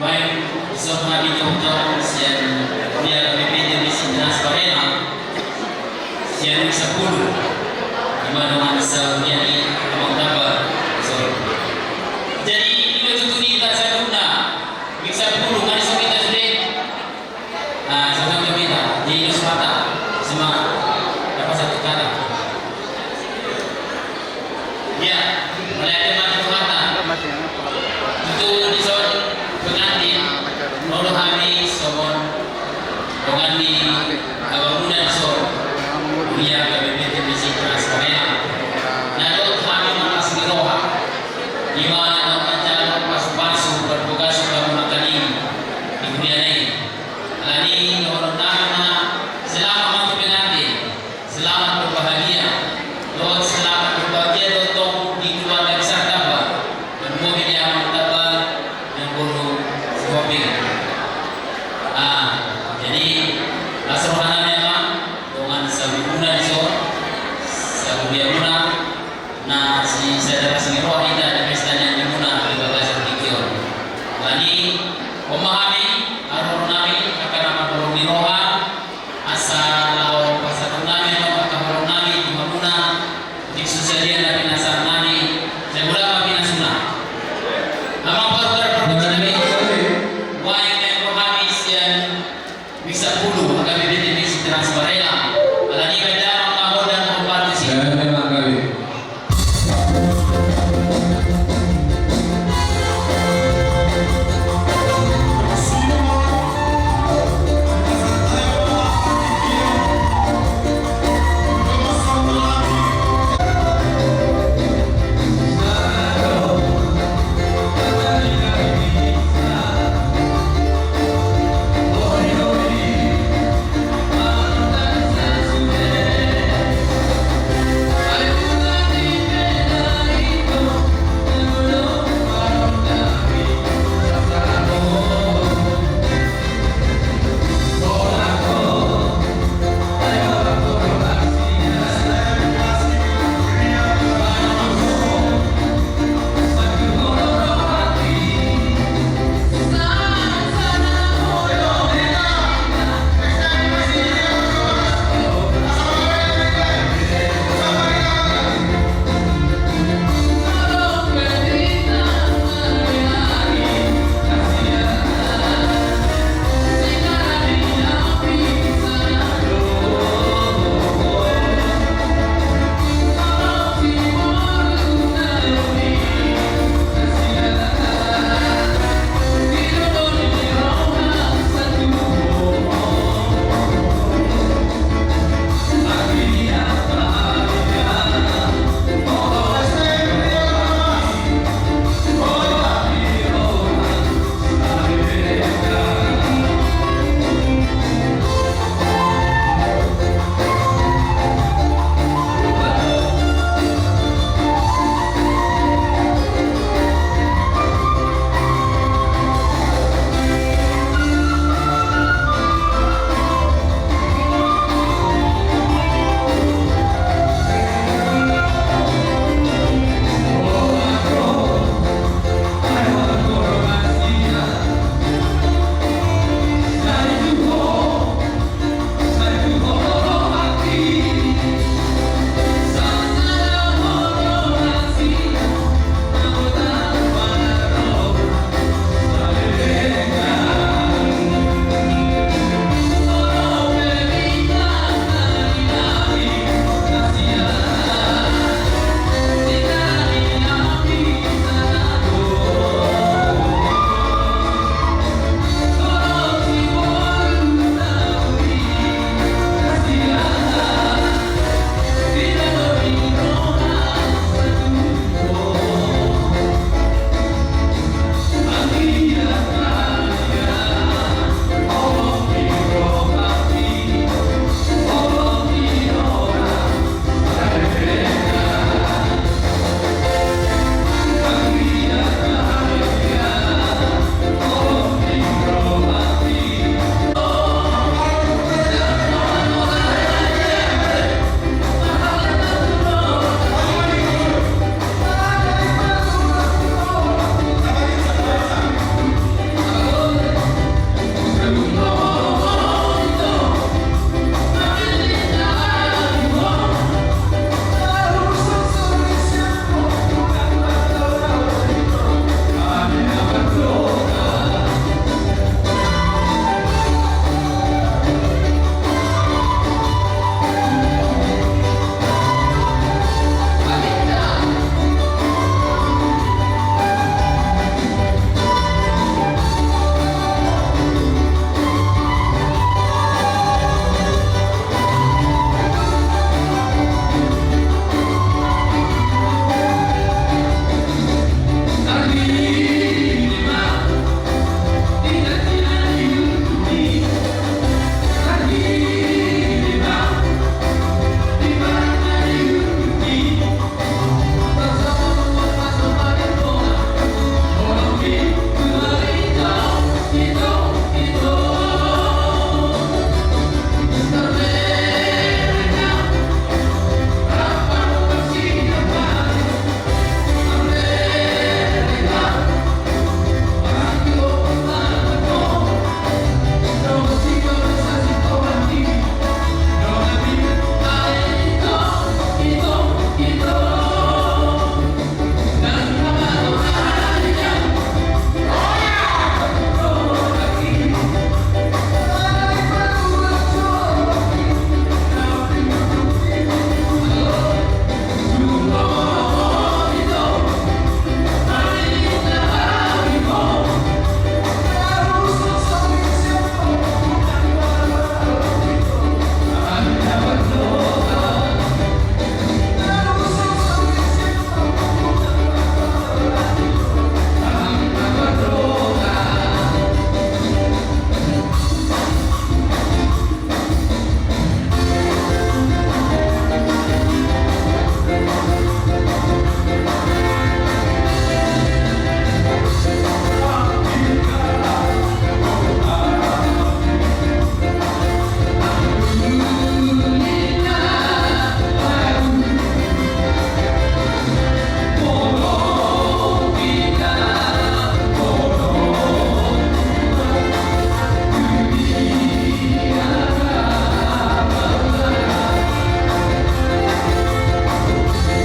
Baik, semua di Jogja, sian dia BPD di sini Nasparena, sian 10, di mana bisa menjadi abang dapat. Jadi ini betul kita saduna, bisa 10 kali so kita sudah. Nah, sama kita di Nusmata, semangat dapat satu kata. Ya, mulai ada mati mata. Itu di soal pengantin. Lalu habis sobon pengantin abang muda so dia KBP TBC Transparena. Nah, itu kami masih roha. Di mana acara pasu-pasu berbuka sudah memakan ini di dunia ini. Ini orang tahu selamat masuk pengantin, selamat berbahagia, Lord selamat berbahagia untuk di keluarga besar dapat dan mobil yang dapat dan bulu shopping. Jadi asrohana memang dengan sabi guna di so, sabi dia guna. Nah, si saudara singiroh kita ada pestanya di guna di bagasan tikion. Ini pemahaman